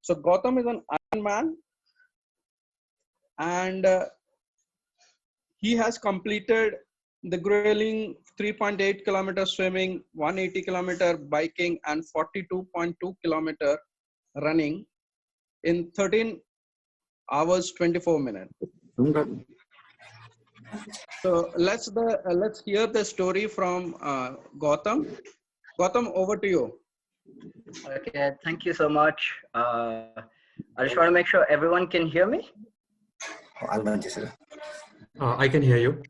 So Gautam is an Ironman, and he has completed the grueling 3.8 kilometer swimming, 180 kilometer biking, and 42.2 kilometer running in 13 hours 24 minutes. So let's hear the story from Gautam. Gautam, over to you. Okay, thank you so much. I just want to make sure everyone can hear me. I can hear you.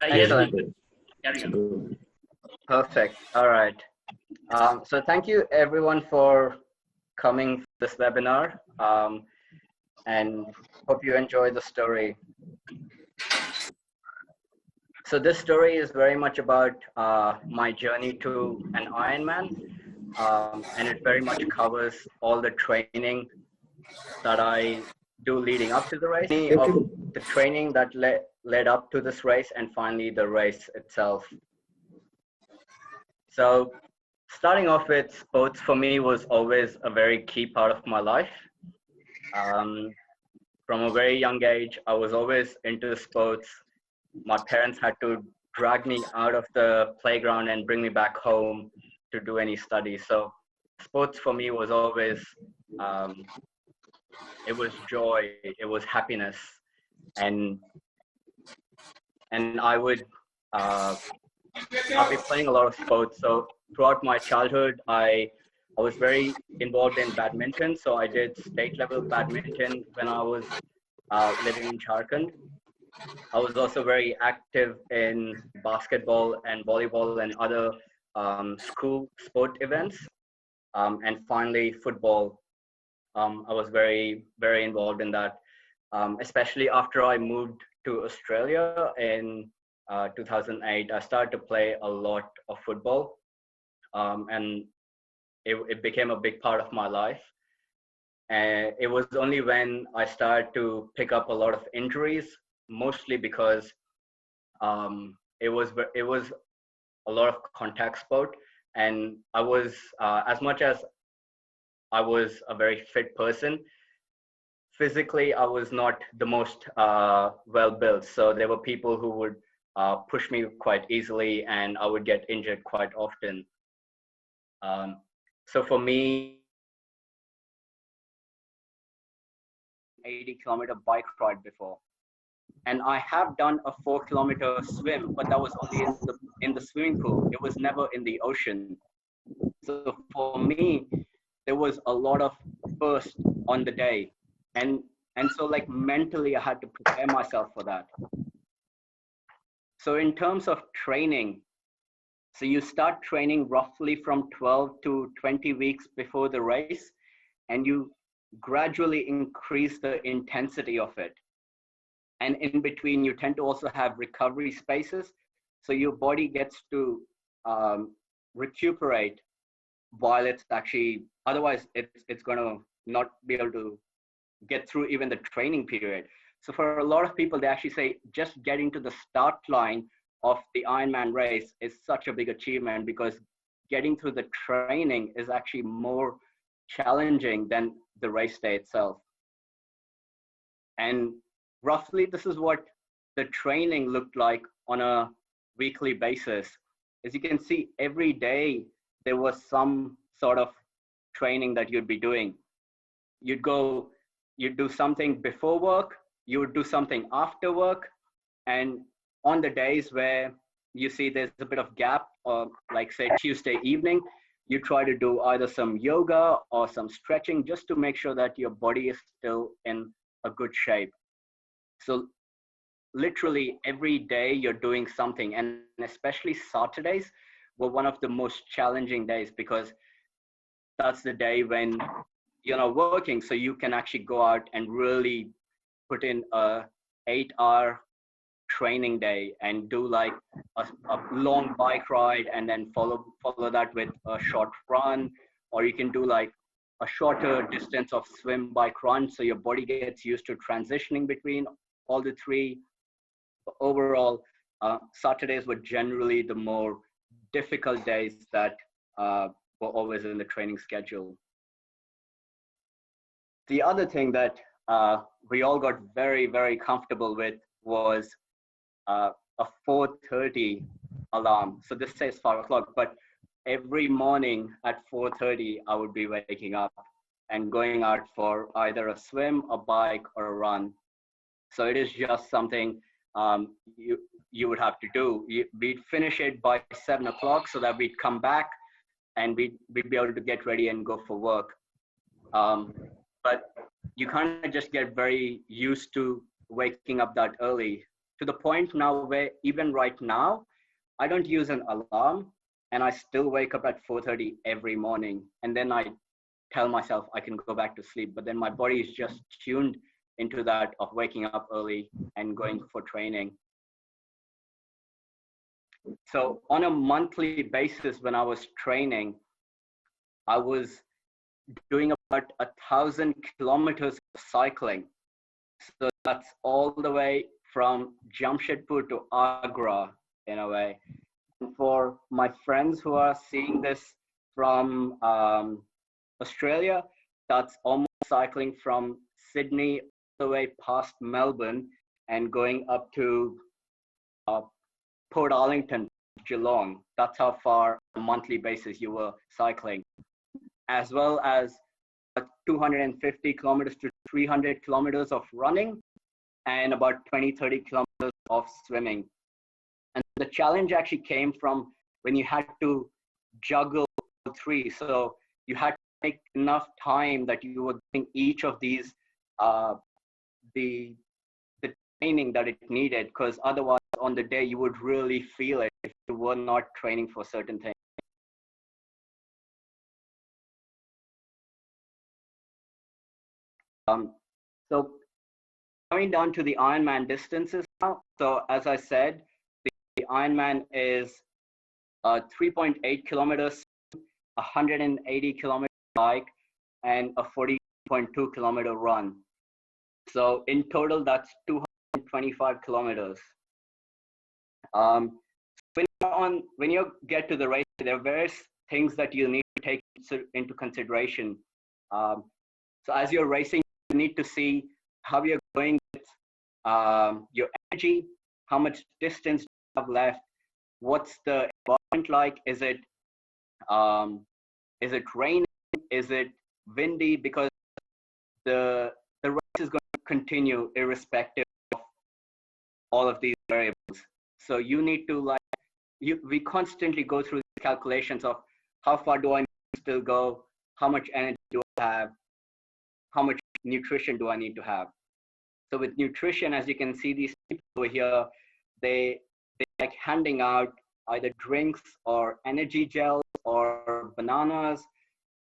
Excellent. Perfect. All right. So thank you everyone for coming to this webinar, and hope you enjoy the story. So this story is very much about my journey to an Ironman, and it very much covers all the training that I do leading up to the race, of the training that led up to this race, and finally the race itself. So starting off with sports for me was always a very key part of my life. From a very young age, I was always into sports. My parents had to drag me out of the playground and bring me back home to do any studies. So sports for me was always, it was joy, it was happiness. And I'll be playing a lot of sports. So throughout my childhood, I was very involved in badminton. So I did state level badminton when I was living in Jharkhand. I was also very active in basketball and volleyball and other school sport events. And finally, football. I was very, very involved in that, especially after I moved to Australia in 2008. I started to play a lot of football, and it became a big part of my life. And it was only when I started to pick up a lot of injuries, mostly because it was a lot of contact sport, and I was as much as I was a very fit person, physically I was not the most well built. So there were people who would push me quite easily, and I would get injured quite often. So for me, 80-kilometer bike ride before, and I have done a 4-kilometer swim, but that was only in the swimming pool. It was never in the ocean. So for me, there was a lot of first on the day, and so like mentally I had to prepare myself for that. So in terms of training, so you start training roughly from 12 to 20 weeks before the race, and you gradually increase the intensity of it. And in between, you tend to also have recovery spaces. So your body gets to recuperate while it's actually, otherwise it's going to not be able to get through even the training period. So for a lot of people, they actually say just getting to the start line of the Ironman race is such a big achievement, because getting through the training is actually more challenging than the race day itself. And roughly this is what the training looked like on a weekly basis. As you can see, every day there was some sort of training that you'd be doing. You'd do something before work, you would do something after work, and on the days where you see there's a bit of gap, or like say Tuesday evening, you try to do either some yoga or some stretching just to make sure that your body is still in a good shape. So literally every day you're doing something, and especially Saturdays were one of the most challenging days, because that's the day when you're not working, so you can actually go out and really put in a 8-hour training day and do like a long bike ride, and then follow that with a short run, or you can do like a shorter distance of swim, bike, run, so your body gets used to transitioning between all the three. But overall, Saturdays were generally the more difficult days that were always in the training schedule. The other thing that we all got very, very comfortable with was a 4:30 alarm. So this says 5 o'clock, but every morning at 4:30, I would be waking up and going out for either a swim, a bike, or a run. So it is just something you would have to do. We'd finish it by 7 o'clock so that we'd come back and we'd be able to get ready and go for work. But you kind of just get very used to waking up that early, to the point now where even right now, I don't use an alarm and I still wake up at 4:30 every morning. And then I tell myself I can go back to sleep, but then my body is just tuned into that of waking up early and going for training. So on a monthly basis, when I was training, I was doing about 1,000 kilometers of cycling. So that's all the way from Jamshedpur to Agra, in a way. And for my friends who are seeing this from Australia, that's almost cycling from Sydney all the way past Melbourne and going up to Port Arlington, Geelong. That's how far on a monthly basis you were cycling, as well as 250 kilometers to 300 kilometers of running and about 20-30 kilometers of swimming. And the challenge actually came from when you had to juggle all three. So you had to make enough time that you were getting each of these the training that it needed, because otherwise on the day you would really feel it if you were not training for certain things. So coming down to the Ironman distances now. So as I said, the Ironman is 3.8 kilometers, 180 kilometer bike, and a 40.2 kilometer run. So in total, that's 225 kilometers. When you get to the race, there are various things that you need to take into consideration. So as you're racing, you need to see how you're going with your energy, how much distance you have left, what's the environment like, is it raining, is it windy, because the race is going to continue irrespective of all of these variables. So you need to we constantly go through the calculations of how far do I need to still go, how much energy do I have, how much nutrition do I need to have. So with nutrition, as you can see, these people over here, they like handing out either drinks or energy gels or bananas.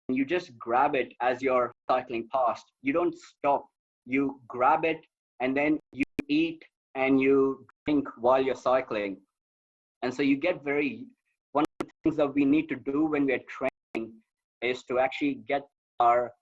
And you just grab it as you're cycling past. You don't stop. You grab it and then you eat and you drink while you're cycling. And so you get one of the things that we need to do when we're training is to actually get ourselves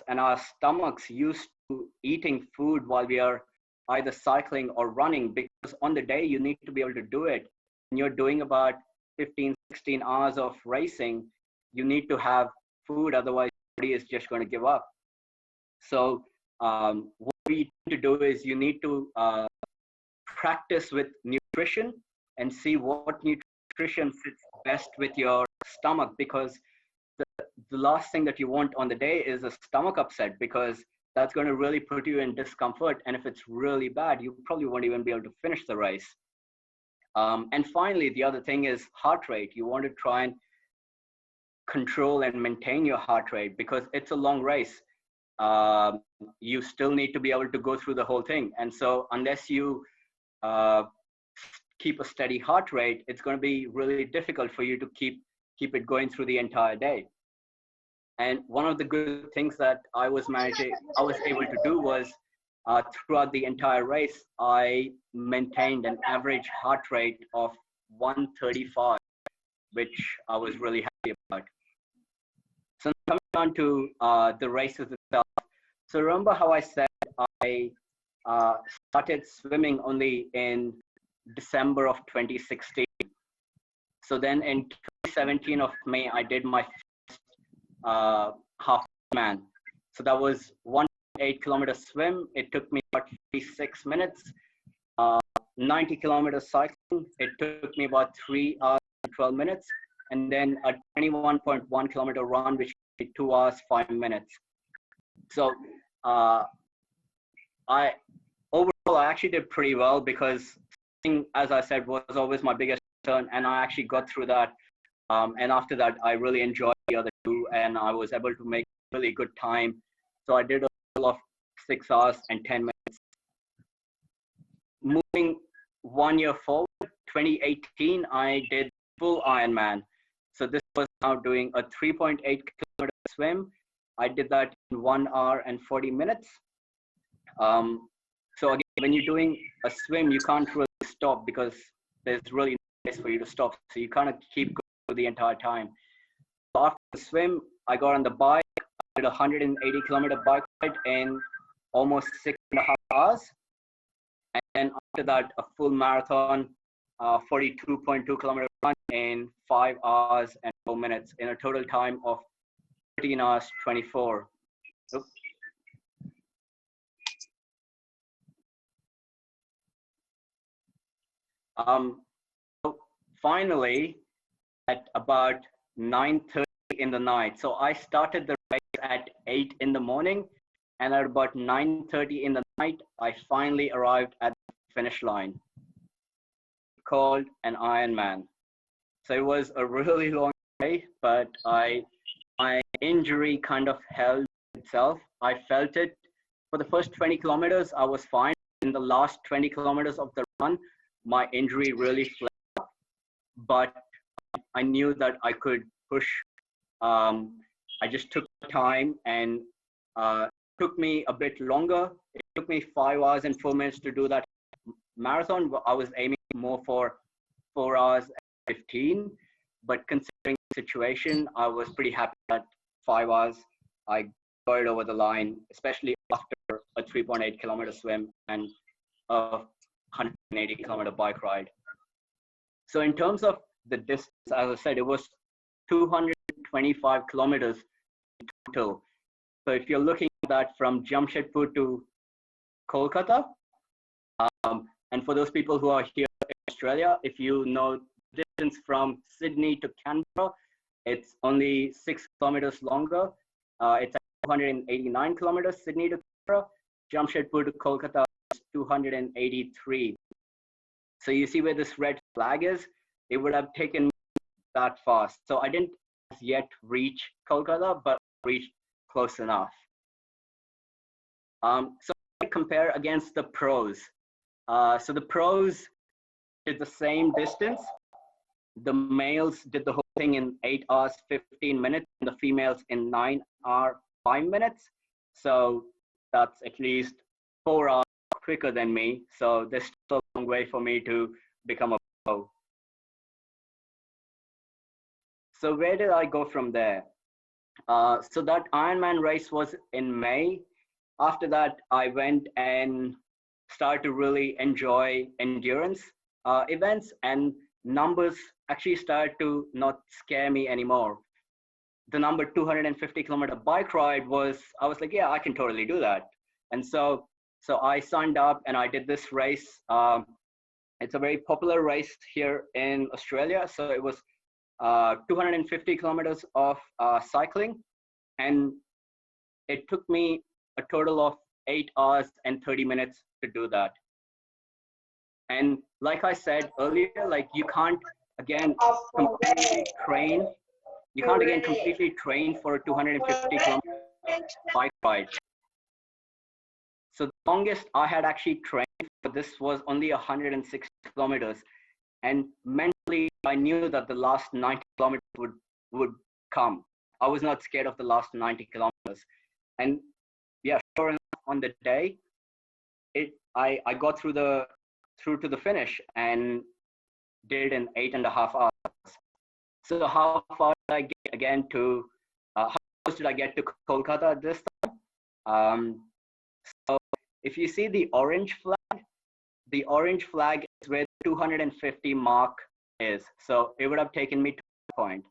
and our stomachs used to eating food while we are either cycling or running, because on the day you need to be able to do it. When you're doing about 15, 16 hours of racing, you need to have food, otherwise your body is just going to give up. So what we need to do is you need to practice with nutrition and see what nutrition fits best with your stomach, because the last thing that you want on the day is a stomach upset, because that's going to really put you in discomfort. And if it's really bad, you probably won't even be able to finish the race. And finally, the other thing is heart rate. You want to try and control and maintain your heart rate, because it's a long race. You still need to be able to go through the whole thing. And so unless you keep a steady heart rate, it's going to be really difficult for you to keep it going through the entire day. And one of the good things that I was able to do was throughout the entire race, I maintained an average heart rate of 135, which I was really happy about. So coming on to the races itself. So remember how I said I started swimming only in December of 2016. So then in 2017 of May, I did my first half man. So that was 1.8 kilometer swim. It took me about 56 minutes. 90 kilometer cycling. It took me about 3 hours and 12 minutes. And then a 21.1 kilometer run, which took 2 hours, 5 minutes. So overall, I actually did pretty well because, as I said, was always my biggest concern, and I actually got through that. And after that, I really enjoyed the other two, and I was able to make really good time. So I did a total of 6 hours and 10 minutes. Moving 1 year forward, 2018, I did full Ironman. So this was now doing a 3.8 kilometer swim. I did that in 1 hour and 40 minutes. So again, when you're doing a swim, you can't really stop because there's really no place for you to stop. So you kind of keep going the entire time. So after the swim, I got on the bike. I did a 180 kilometer bike ride in almost 6.5 hours. And then after that, a full marathon, 42.2 kilometer run in 5 hours and 4 minutes in a total time of 13 hours 24. Oops. So finally, at about 9:30 in the night. So I started the race at 8 in the morning, and at about 9:30 in the night, I finally arrived at the finish line, called an Ironman. So it was a really long day, but my injury kind of held itself. I felt it. For the first 20 kilometers, I was fine. In the last 20 kilometers of the run, my injury really flared up, but I knew that I could push. I just took time, and it took me a bit longer. It took me 5 hours and 4 minutes to do that marathon. I was aiming more for 4 hours and 15, but considering the situation, I was pretty happy that 5 hours I got it over the line, especially after a 3.8 kilometer swim and a 180 kilometer bike ride. So in terms of the distance, as I said, it was 225 kilometers in total. So if you're looking at that from Jamshedpur to Kolkata, and for those people who are here in Australia, if you know the distance from Sydney to Canberra, it's only 6 kilometers longer. It's 289 kilometers, Sydney to Canberra. Jamshedpur to Kolkata is 283. So you see where this red flag is? It would have taken me that fast. So I didn't yet reach Kolkata, but reached close enough. So I compare against the pros. So the pros did the same distance. The males did the whole thing in 8 hours, 15 minutes, and the females in 9 hours, 5 minutes. So that's at least 4 hours quicker than me. So there's still a long way for me to become a pro. So where did I go from there? So that Ironman race was in May. After that, I went and started to really enjoy endurance events, and numbers actually started to not scare me anymore. The number 250 kilometer bike ride was, I was like, yeah, I can totally do that. And so I signed up and I did this race. It's a very popular race here in Australia. So it was 250 kilometers of cycling, and it took me a total of 8 hours and 30 minutes to do that. And like I said earlier, like you can't again completely train. You can't again completely train for a 250 kilometer bike ride. So the longest I had actually trained for this was only 160 kilometers. And mentally, I knew that the last 90 kilometers would come. I was not scared of the last 90 kilometers. And yeah, sure enough, on the day, I got through to the finish and did in 8.5 hours. So how far did I get again to? How close did I get to Kolkata at this time? So if you see the orange flag is where the 250 mark is. So it would have taken me to that point.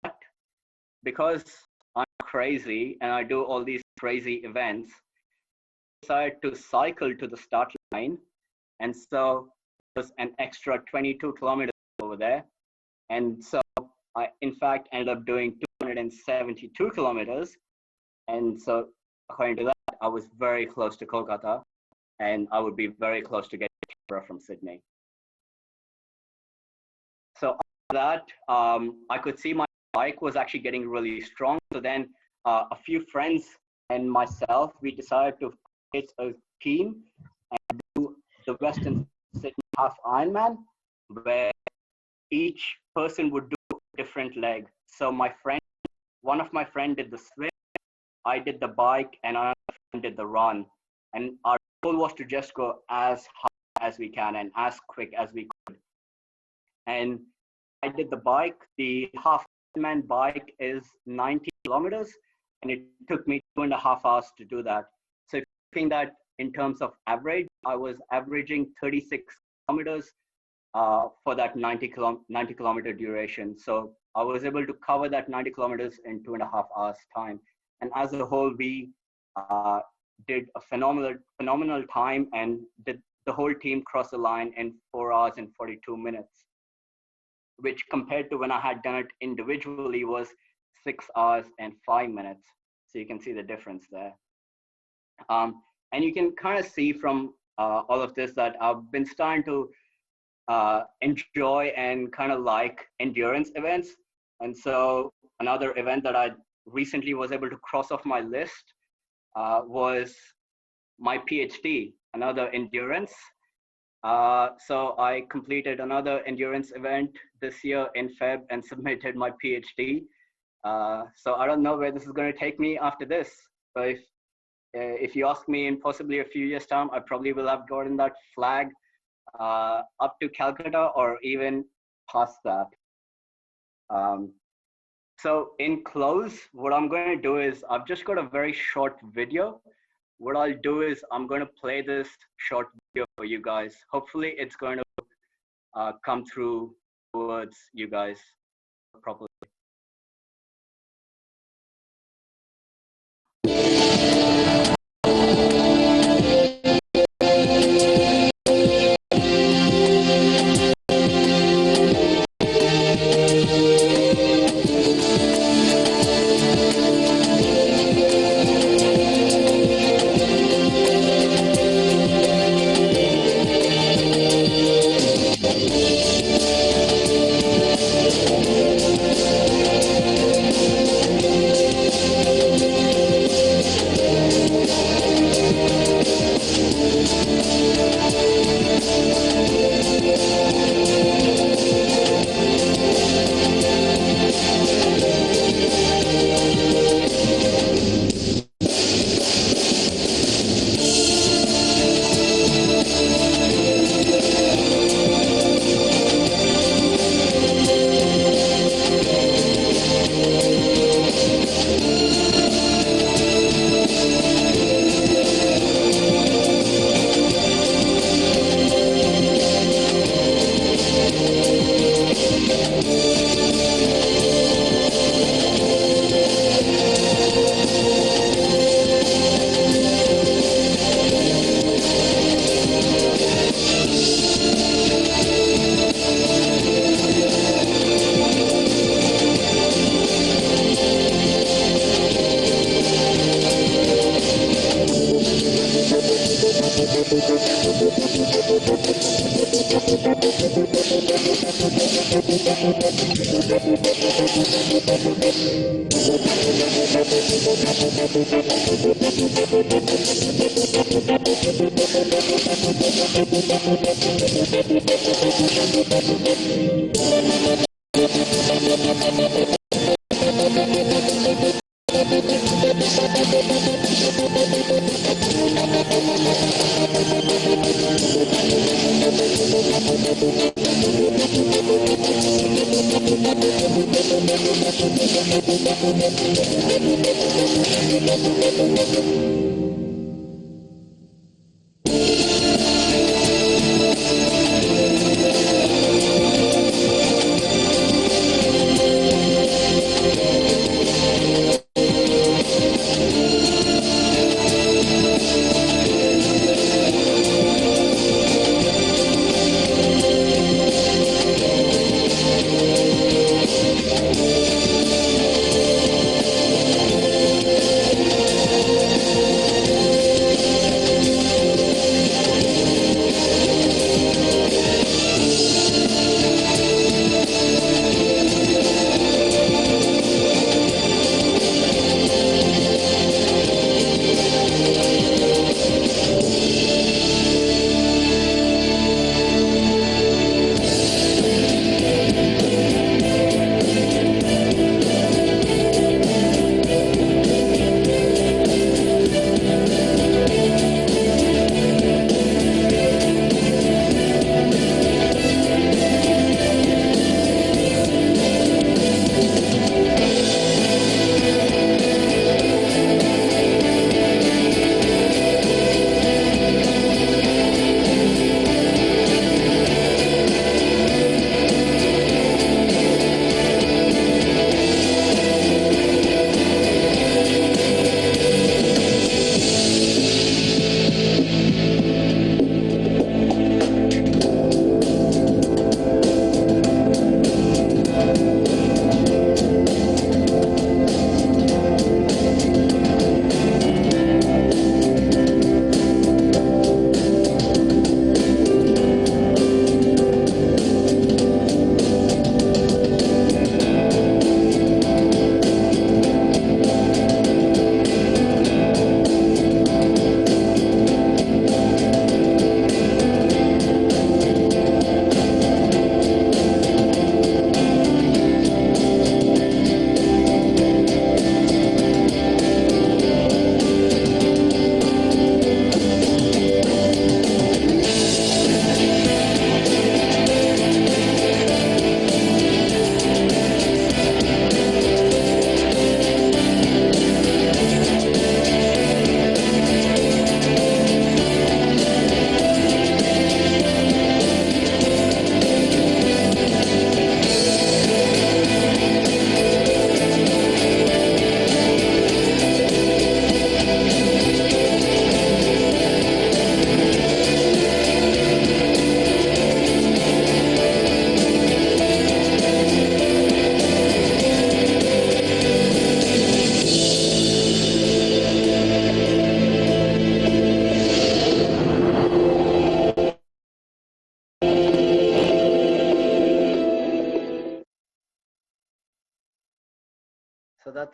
But because I'm crazy and I do all these crazy events, I decided to cycle to the start line. And so there's an extra 22 kilometers over there. And so I, in fact, ended up doing 272 kilometers. And so according to that, I was very close to Kolkata, and I would be very close to getting to Canberra from Sydney. So after that, I could see my bike was actually getting really strong. So then a few friends and myself, we decided to create a team and do the Western Sydney half Ironman, where each person would do a different leg. So one of my friend did the swim, I did the bike, and another friend did the run. And our goal was to just go as hard as we can and as quick as we could. And I did the bike. The half Ironman bike is 90 kilometers, and it took me 2.5 hours to do that. So if you're looking at in terms of average, I was averaging 36 kilometers for that 90 kilometer duration. So I was able to cover that 90 kilometers in 2.5 hours time. And as a whole, we did a phenomenal time and did the whole team cross the line in 4 hours and 42 minutes, which compared to when I had done it individually was 6 hours and 5 minutes. So you can see the difference there. And you can kind of see from all of this that I've been starting to enjoy and kind of like endurance events. And so another event that I recently was able to cross off my list was my PhD, another endurance. So I completed another endurance event this year in Feb and submitted my PhD. So I don't know where this is going to take me after this. But if you ask me in possibly a few years' time, I probably will have gotten that flag up to Calcutta or even past that. So in close, what I'm going to do is I've just got a very short video. What I'll do is I'm going to play this short video for you guys. Hopefully it's going to come through towards you guys properly.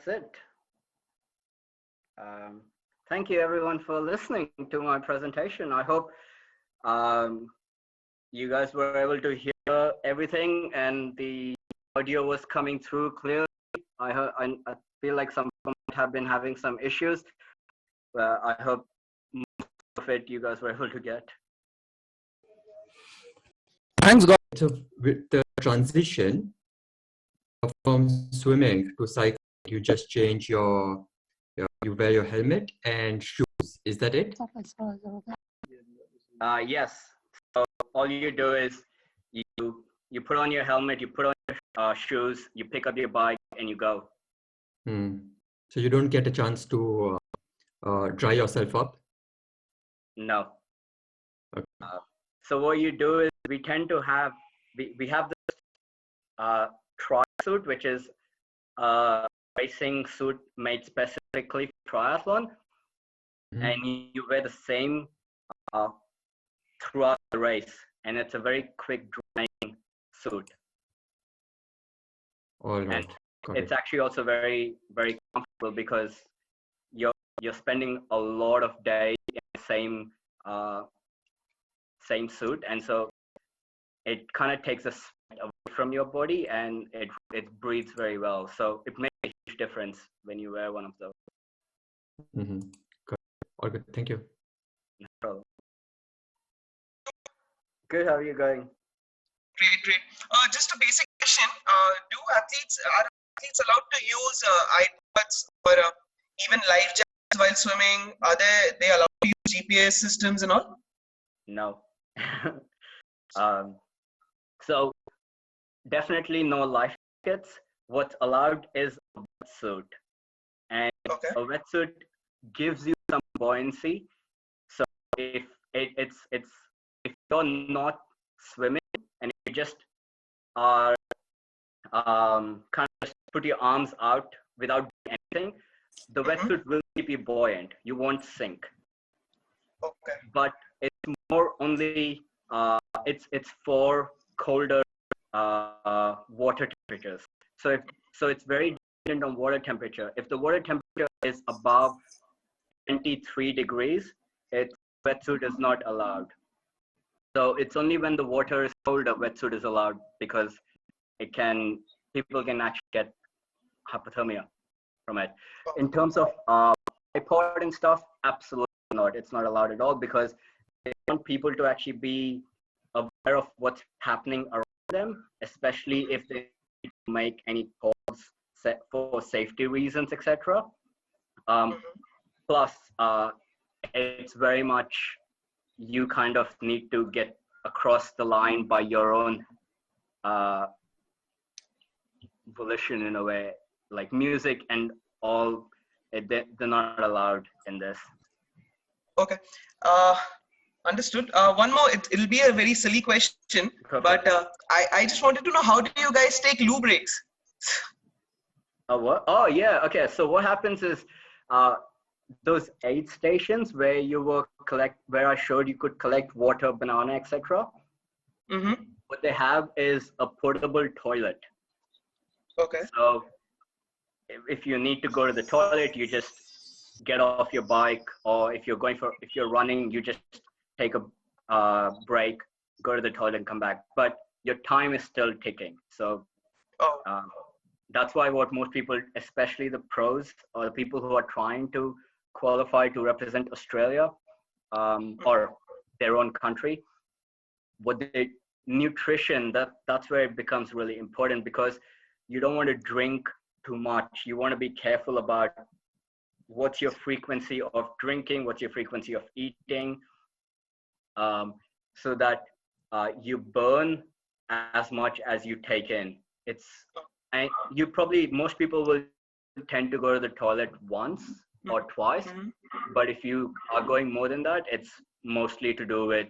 that's it. Thank you everyone for listening to my presentation. I hope you guys were able to hear everything and the audio was coming through clearly. I feel like some have been having some issues. I hope most of it you guys were able to get. Thanks, God. So with the transition from swimming to cycling, you just change you wear your helmet and shoes. Is that it? Yes. So all you do is you put on your helmet, you put on your shoes, you pick up your bike, and you go. So you don't get a chance to dry yourself up? No. Okay. So what you do is we tend to have we have this tri suit, which is a racing suit made specifically for triathlon, and you wear the same throughout the race, and it's a very quick drying suit. All right. And it's actually also very, very comfortable because you're spending a lot of days in the same suit, and so it kind of takes a sweat away from your body, and it breathes very well. So it makes a huge difference when you wear one of those. Good. All good. Thank you. No problem. Good. How are you going? Great. Just a basic question. Are athletes allowed to use iPads or even life jackets while swimming? Are they allowed to use GPS systems and all? No. So definitely no life jackets. What's allowed is a wetsuit, and a wetsuit gives you some buoyancy. So if if you're not swimming and you just are kind of just put your arms out without doing anything, the wetsuit will keep you buoyant. You won't sink. Okay. But it's more only it's for colder water temperatures. So it's very dependent on water temperature. If the water temperature is above 23 degrees, wetsuit is not allowed. So it's only when the water is colder wetsuit is allowed, because people can actually get hypothermia from it. In terms of iPod and stuff, absolutely not. It's not allowed at all, because they want people to actually be aware of what's happening around them, especially if they make any calls for safety reasons, etc. Plus, it's very much you kind of need to get across the line by your own volition in a way, like music and all. They're not allowed in this. Okay. Understood. One more. It'll be a very silly question, but I just wanted to know, how do you guys take loo breaks? What? Oh yeah. Okay. So what happens is those aid stations where where I showed you could collect water, banana, etc. What they have is a portable toilet. Okay. So if you need to go to the toilet, you just get off your bike, or if you're running, you just take a break, go to the toilet and come back. But your time is still ticking. So that's why what most people, especially the pros or the people who are trying to qualify to represent Australia or their own country, nutrition, that's where it becomes really important, because you don't want to drink too much. You want to be careful about what's your frequency of drinking, what's your frequency of eating, so that you burn as much as you take in. Most people will tend to go to the toilet once or twice, but if you are going more than that, it's mostly to do with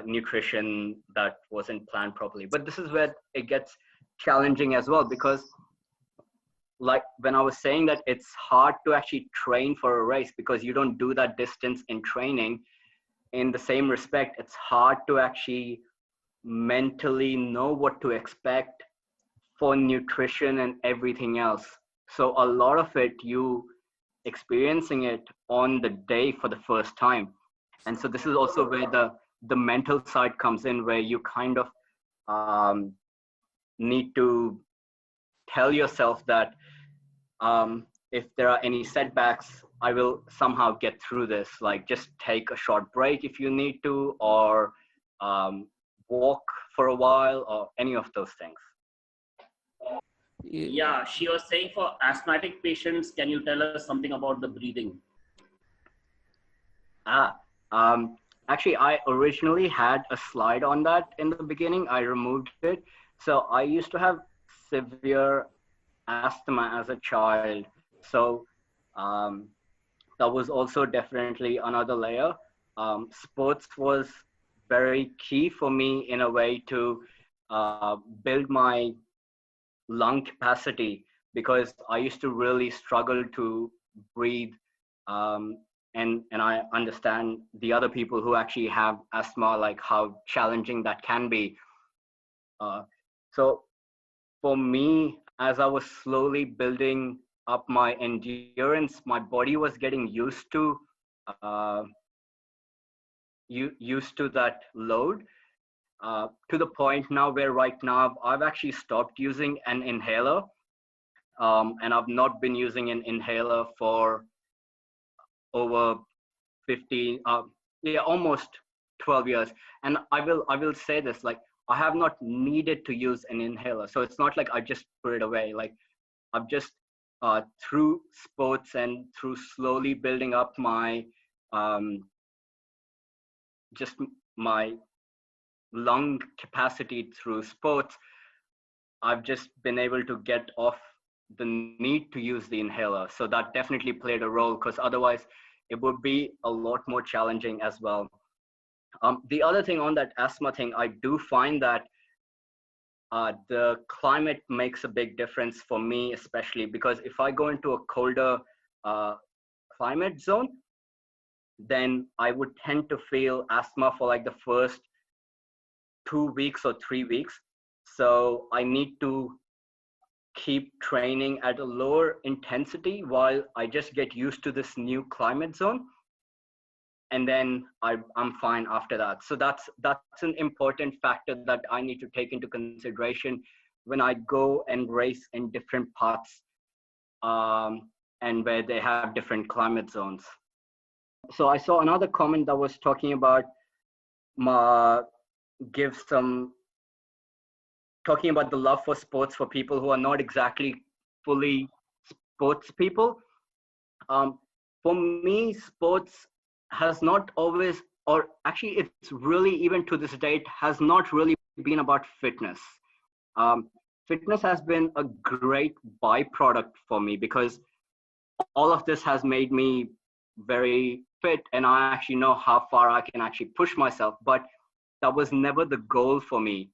nutrition that wasn't planned properly. But this is where it gets challenging as well, because like when I was saying that it's hard to actually train for a race because you don't do that distance in training, in the same respect, it's hard to actually mentally know what to expect for nutrition and everything else. So a lot of it, you experiencing it on the day for the first time. And so this is also where the mental side comes in, where you kind of need to tell yourself that if there are any setbacks, I will somehow get through this. Like, just take a short break if you need to, or walk for a while, or any of those things. Yeah, she was saying for asthmatic patients, can you tell us something about the breathing? Actually, I originally had a slide on that in the beginning. I removed it. So I used to have severe asthma as a child. So that was also definitely another layer. Sports was very key for me in a way to build my lung capacity, because I used to really struggle to breathe. And I understand the other people who actually have asthma, like how challenging that can be. So for me, as I was slowly building up my endurance, my body was getting used to that load, to the point now where right now I've actually stopped using an inhaler, and I've not been using an inhaler for over 15, almost 12 years. And I will say this, like, I have not needed to use an inhaler. So it's not like I just put it away. Like, I've just through sports and through slowly building up my just my lung capacity through sports, I've just been able to get off the need to use the inhaler. So that definitely played a role, because otherwise it would be a lot more challenging as well. The other thing on that asthma thing, I do find that the climate makes a big difference for me, especially because if I go into a colder climate zone, then I would tend to feel asthma for like the first 2 weeks or 3 weeks. So I need to keep training at a lower intensity while I just get used to this new climate zone. And then I'm fine after that. So that's an important factor that I need to take into consideration when I go and race in different parts and where they have different climate zones. So I saw another comment that was talking about talking about the love for sports for people who are not exactly fully sports people. For me, sports has not always, or actually it's really, even to this date, has not really been about fitness. Fitness has been a great byproduct for me, because all of this has made me very fit, and I actually know how far I can actually push myself, but that was never the goal for me.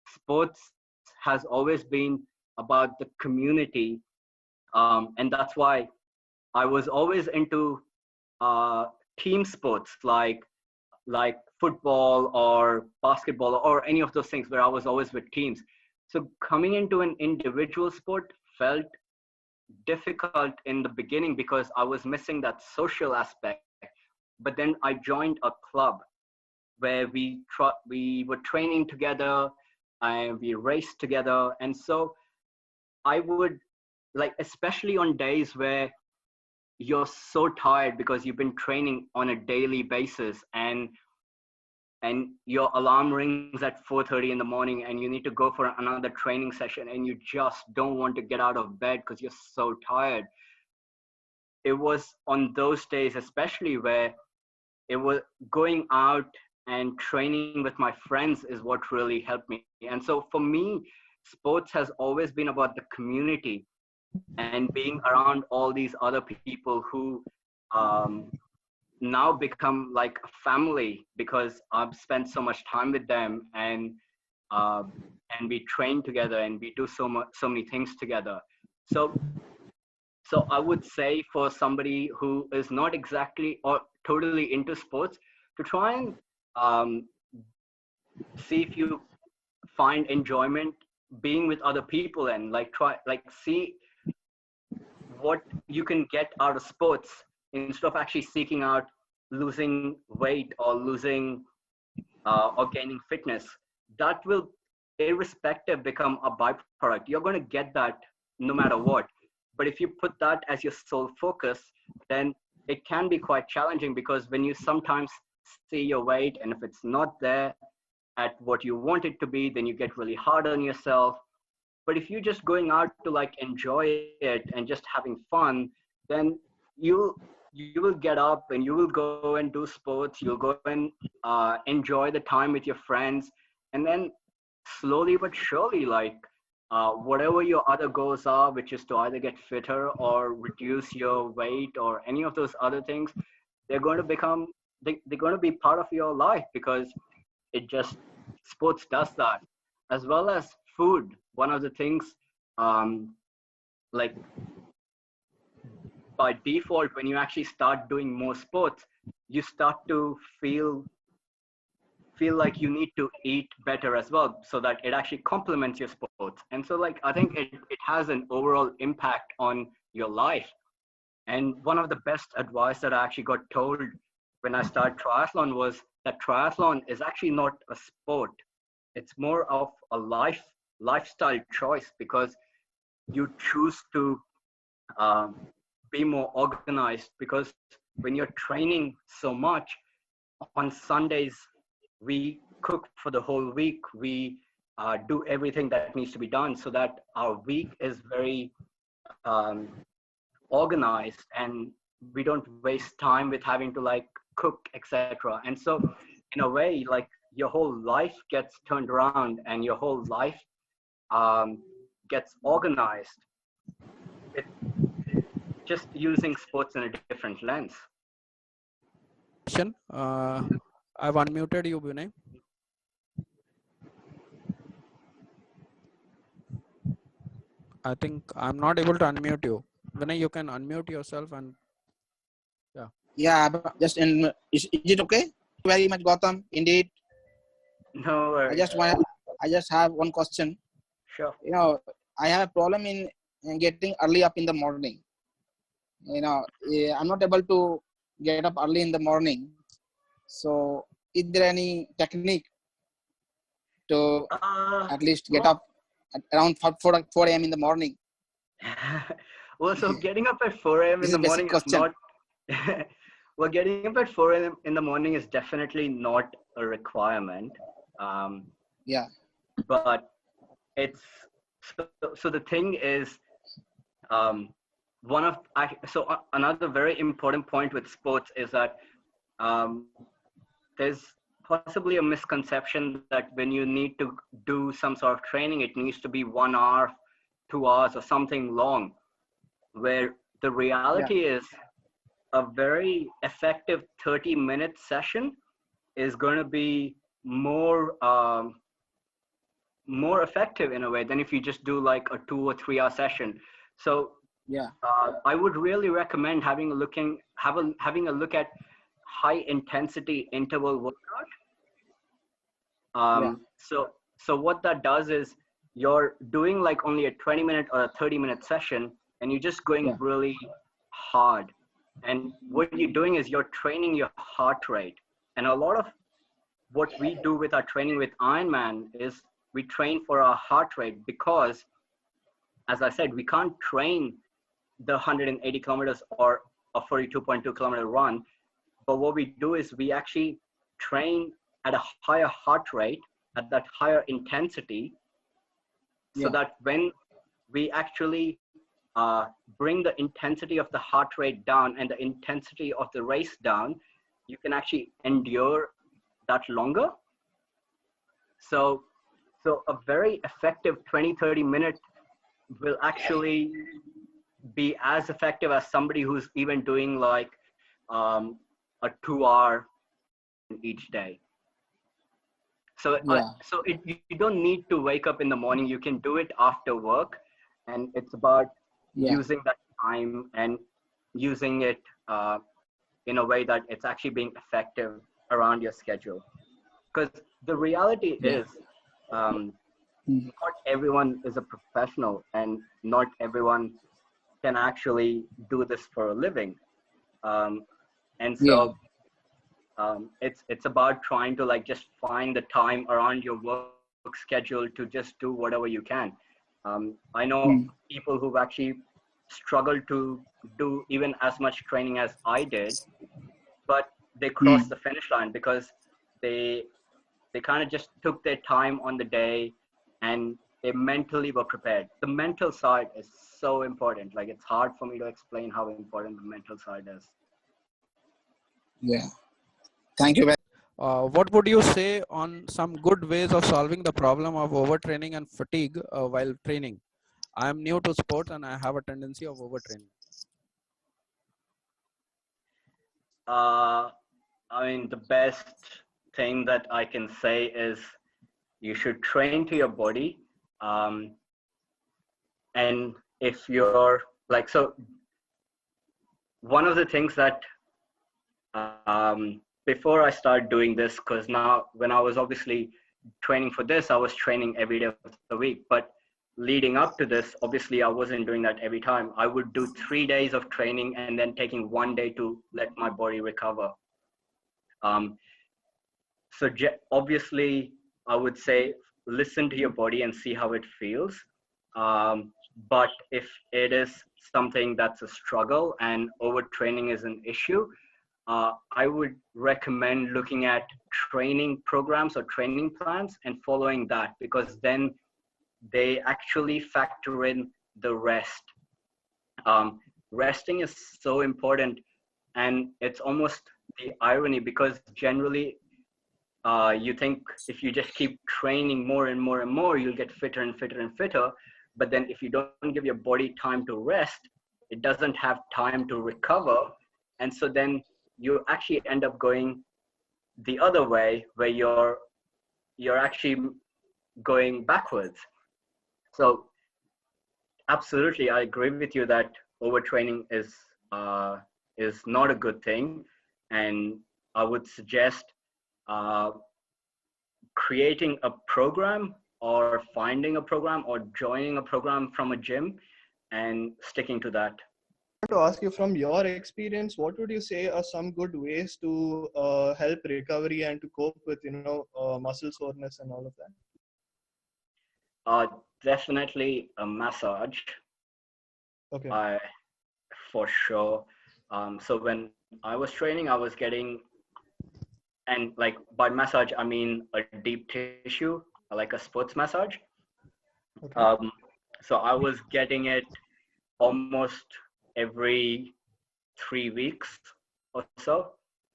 Sports has always been about the community, and that's why I was always into team sports like football or basketball or any of those things where I was always with teams. So coming into an individual sport felt difficult in the beginning because I was missing that social aspect. But then I joined a club where we were training together and we raced together. And so I would, like, especially on days where you're so tired because you've been training on a daily basis, and your alarm rings at 4:30 in the morning and you need to go for another training session and you just don't want to get out of bed because you're so tired. It was on those days especially where it was going out and training with my friends is what really helped me. And so for me, sports has always been about the community and being around all these other people who now become like a family because I've spent so much time with them, and we train together and we do so many things together. So I would say for somebody who is not exactly or totally into sports, to try and see if you find enjoyment being with other people, and see what you can get out of sports instead of actually seeking out losing weight or losing or gaining fitness. That will, irrespective, become a byproduct. You're going to get that no matter what. But if you put that as your sole focus, then it can be quite challenging, because when you sometimes see your weight and if it's not there at what you want it to be, then you get really hard on yourself. But if you're just going out to like enjoy it and just having fun, then you will get up and you will go and do sports. You'll go and enjoy the time with your friends, and then slowly but surely, like whatever your other goals are, which is to either get fitter or reduce your weight or any of those other things, they're going to become they're going to be part of your life, because it just, sports does that. As well as food. One of the things, like by default, when you actually start doing more sports, you start to feel like you need to eat better as well, so that it actually complements your sports. And so like, I think it has an overall impact on your life. And one of the best advice that I actually got told when I started triathlon was that triathlon is actually not a sport. It's more of a lifestyle choice, because you choose to be more organized. Because when you're training so much, on Sundays, we cook for the whole week. We do everything that needs to be done, so that our week is very organized, and we don't waste time with having to like cook, etc. And so in a way, like, your whole life gets turned around and your whole life gets organized. It, just using sports in a different lens. I've unmuted you, Vinay. I think I'm not able to unmute you. Vinay, you can unmute yourself and yeah. Yeah, but just in, is it okay? Very much, Gautam. Indeed. No worries. I just have one question. Sure. You know, I have a problem in getting early up in the morning. You know, I'm not able to get up early in the morning. So, is there any technique to at least get up at around 4 a.m. in the morning? Well, so getting up at 4 a.m. in the morning is not. Well, getting up at 4 a.m. in the morning is definitely not a requirement. Yeah. But it's so the thing is, another very important point with sports is that there's possibly a misconception that when you need to do some sort of training, it needs to be 1 hour, 2 hours, or something long, where the reality is a very effective 30-minute session is going to be more effective in a way than if you just do like a 2 or 3 hour session. So I would really recommend having a look at high intensity interval workout. So what that does is, you're doing like only a 20-minute or a 30-minute session, and you're just going really hard. And what you're doing is you're training your heart rate. And a lot of what we do with our training with Ironman is we train for our heart rate, because, as I said, we can't train the 180 kilometers or a 42.2 kilometer run. But what we do is we actually train at a higher heart rate, at that higher intensity, so that when we actually bring the intensity of the heart rate down and the intensity of the race down, you can actually endure that longer. So a very effective 20-30 minute will actually be as effective as somebody who's even doing like a 2 hour each day. So you don't need to wake up in the morning. You can do it after work, and it's about using that time and using it in a way that it's actually being effective around your schedule. Because the reality is, not everyone is a professional, and not everyone can actually do this for a living. And Yeah. so it's about trying to like just find the time around your work schedule to just do whatever you can. I know people who've actually struggled to do even as much training as I did, but they crossed the finish line because they kind of just took their time on the day and they mentally were prepared. The mental side is so important. Like, it's hard for me to explain how important the mental side is. Yeah. Thank you very What would you say on some good ways of solving the problem of overtraining and fatigue while training? I am new to sports and I have a tendency of overtraining. I mean, the best thing that I can say is you should train to your body. And if you're like, so one of the things that before I started doing this, because now when I was obviously training for this, I was training every day of the week. But leading up to this, obviously I wasn't doing that every time. I would do 3 days of training and then taking 1 day to let my body recover. So obviously I would say listen to your body and see how it feels. But if it is something that's a struggle and overtraining is an issue, I would recommend looking at training programs or training plans and following that, because then they actually factor in the rest. Resting is so important, and it's almost the irony, because generally you think if you just keep training more and more and more, you'll get fitter and fitter and fitter. But then if you don't give your body time to rest, it doesn't have time to recover. And so then you actually end up going the other way, where you're actually going backwards. So absolutely, I agree with you that overtraining is not a good thing. And I would suggest creating a program, or finding a program, or joining a program from a gym and sticking to that. To ask you, from your experience, what would you say are some good ways to help recovery and to cope with muscle soreness and all of that? Definitely a massage. Okay. For sure. So when I was training, I was getting, and like by massage I mean a deep tissue, like a sports massage. Okay. So I was getting it almost every 3 weeks or so,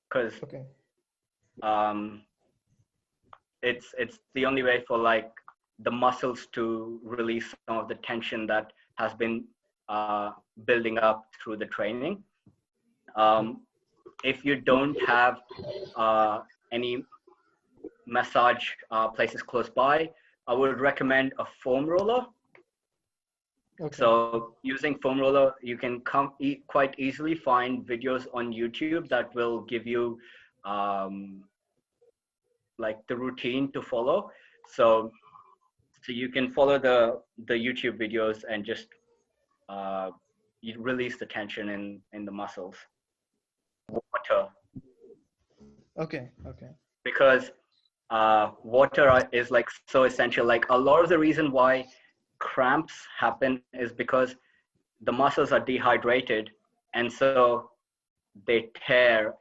because Okay. It's the only way for like the muscles to release some of the tension that has been building up through the training. If you don't have any massage places close by, I would recommend a foam roller. Okay. So using foam roller, you can quite easily find videos on YouTube that will give you like the routine to follow. So you can follow the YouTube videos and just you release the tension in the muscles. Water. Okay. Okay. Because water is like so essential. Like a lot of the reason why cramps happen is because the muscles are dehydrated, and so they tear.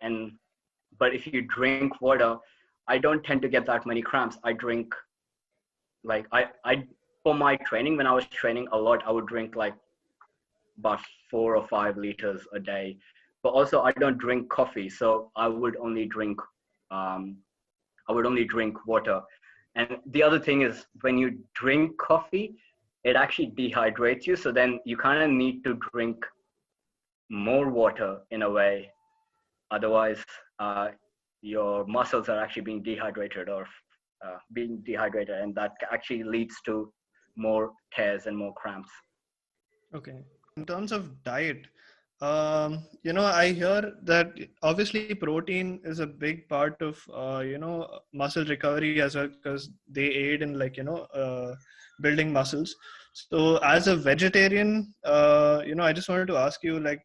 But if you drink water, I don't tend to get that many cramps. I drink, like I for my training, when I was training a lot, I would drink like about 4 or 5 liters a day. But also I don't drink coffee, so I would only drink water. And the other thing is, when you drink coffee, it actually dehydrates you. So then you kind of need to drink more water in a way. Otherwise, your muscles are actually being dehydrated, and that actually leads to more tears and more cramps. Okay. In terms of diet, I hear that obviously protein is a big part of, muscle recovery as well, because they aid in building muscles. So as a vegetarian, I just wanted to ask you, like,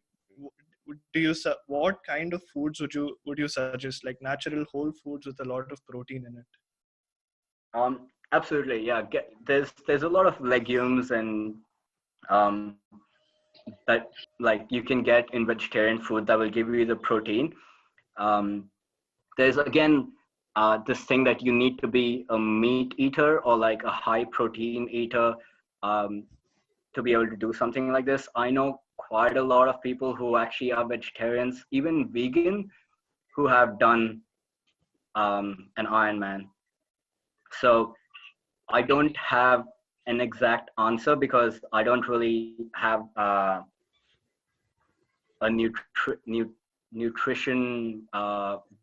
what kind of foods would you suggest, like natural whole foods with a lot of protein in it? Absolutely, yeah. There's a lot of legumes and that like you can get in vegetarian food that will give you the protein. There's again this thing that you need to be a meat eater or like a high protein eater to be able to do something like this. I know quite a lot of people who actually are vegetarians, even vegan, who have done an Ironman. So I don't have an exact answer because I don't really have a nutrition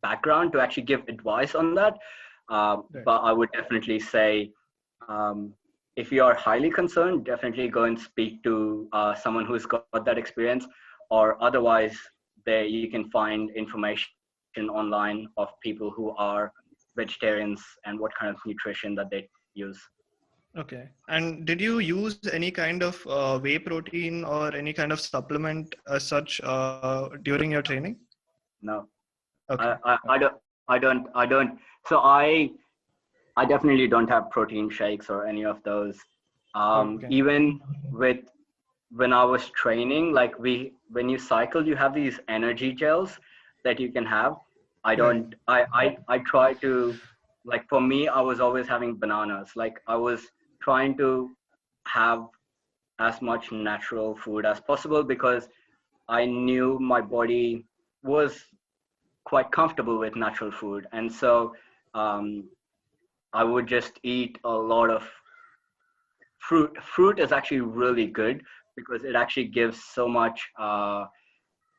background to actually give advice on that. But I would definitely say, if you are highly concerned, definitely go and speak to someone who's got that experience, or otherwise you can find information online of people who are vegetarians and what kind of nutrition that they use. Okay. And did you use any kind of whey protein or any kind of supplement as such during your training? No. Okay. I don't. So I definitely don't have protein shakes or any of those. Okay. Even when I was training, like when you cycle, you have these energy gels that you can have. I don't. I try to, like, for me, I was always having bananas. Like I was trying to have as much natural food as possible because I knew my body was quite comfortable with natural food, and so I would just eat a lot of fruit. Fruit is actually really good because it actually gives so much.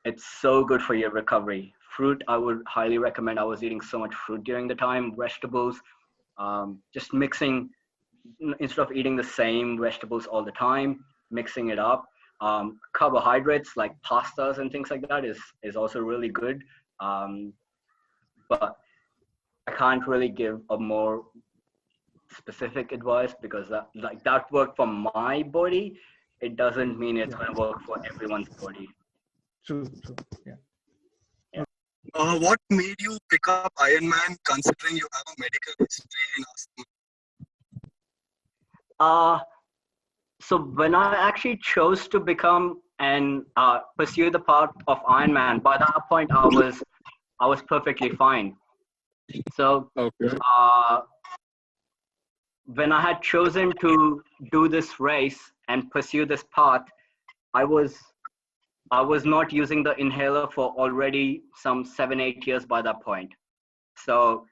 It's so good for your recovery. Fruit, I would highly recommend. I was eating so much fruit during the time. Vegetables, just mixing, instead of eating the same vegetables all the time, mixing it up. Carbohydrates like pastas and things like that is also really good. But I can't really give a more specific advice because that worked for my body. It doesn't mean it's going to work for everyone's body. True. Yeah. What made you pick up Ironman, considering you have a medical history in asthma? So when I actually chose to become and pursue the path of Ironman, by that point I was perfectly fine. So when I had chosen to do this race and pursue this path, I was not using the inhaler for already some 7-8 years by that point. So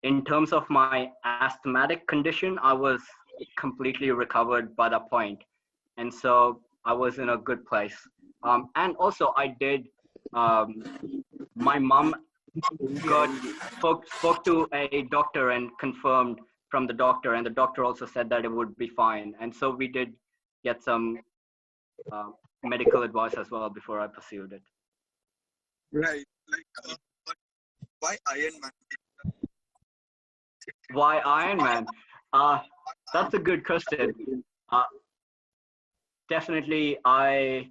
in terms of my asthmatic condition, I was completely recovered by that point. And so I was in a good place. And also I did, my mom spoke to a doctor and confirmed from the doctor, and the doctor also said that it would be fine. And so we did get some medical advice as well before I pursued it. Right. Like, but why Ironman? Why Ironman? That's a good question. Definitely, I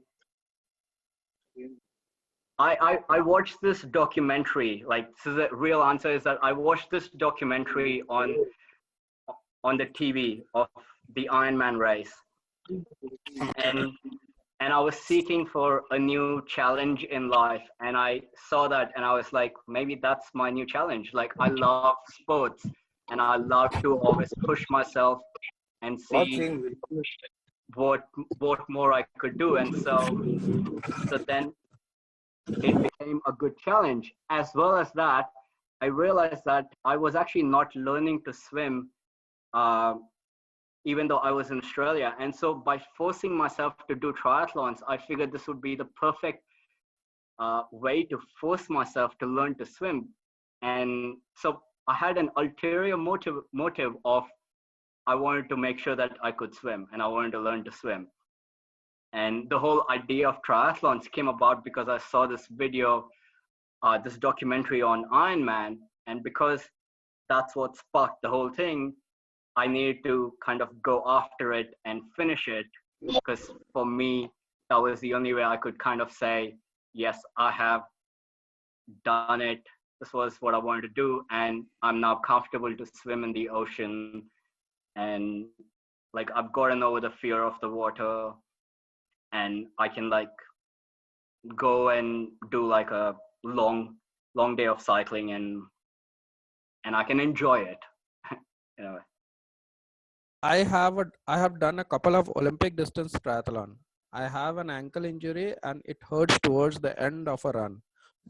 watched this documentary. Like, so the real answer is that I watched this documentary on the TV of the Ironman race, and I was seeking for a new challenge in life, and I saw that, and I was like, maybe that's my new challenge. Like, I love sports, and I love to always push myself and see what more I could do. And so then it became a good challenge. As well as that, I realized that I was actually not learning to swim, even though I was in Australia. And so by forcing myself to do triathlons, I figured this would be the perfect way to force myself to learn to swim. And so I had an ulterior motive of, I wanted to make sure that I could swim, and I wanted to learn to swim. And the whole idea of triathlons came about because I saw this video, this documentary on Ironman, and because that's what sparked the whole thing, I needed to kind of go after it and finish it, because for me, that was the only way I could kind of say, yes, I have done it. This was what I wanted to do, and I'm now comfortable to swim in the ocean. And like, I've gotten over the fear of the water, and I can like go and do like a long day of cycling, and I can enjoy it. You know. I have done a couple of Olympic distance triathlon. I have an ankle injury and it hurts towards the end of a run.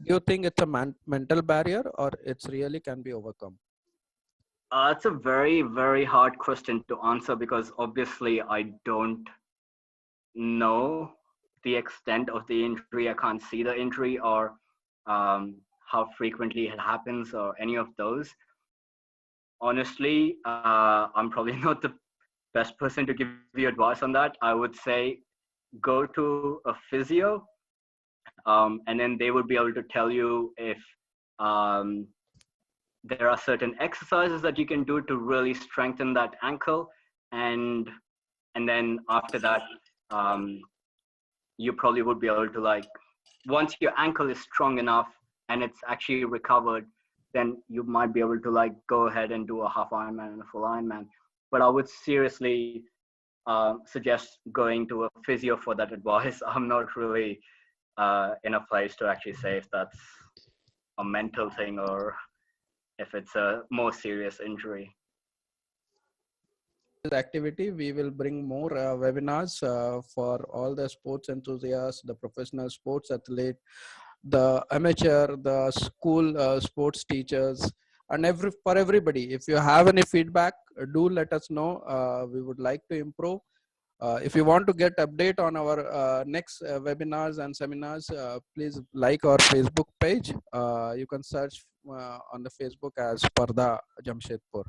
Do you think it's a mental barrier or it's really can be overcome? It's a very, very hard question to answer, because obviously I don't know the extent of the injury. I can't see the injury, or how frequently it happens, or any of those. Honestly, I'm probably not the best person to give you advice on that. I would say go to a physio, and then they would be able to tell you if there are certain exercises that you can do to really strengthen that ankle, and then after that, you probably would be able to, like, once your ankle is strong enough and it's actually recovered, then you might be able to like go ahead and do a half Ironman and a full Ironman. But I would seriously suggest going to a physio for that advice. I'm not really in a place to actually say if that's a mental thing or if it's a more serious injury. Activity, we will bring more webinars for all the sports enthusiasts, the professional sports athlete, the amateur, the school sports teachers, and for everybody. If you have any feedback, do let us know. We would like to improve. If you want to get update on our next webinars and seminars, please like our Facebook page. You can search on the Facebook as SPARDHA Jamshedpur.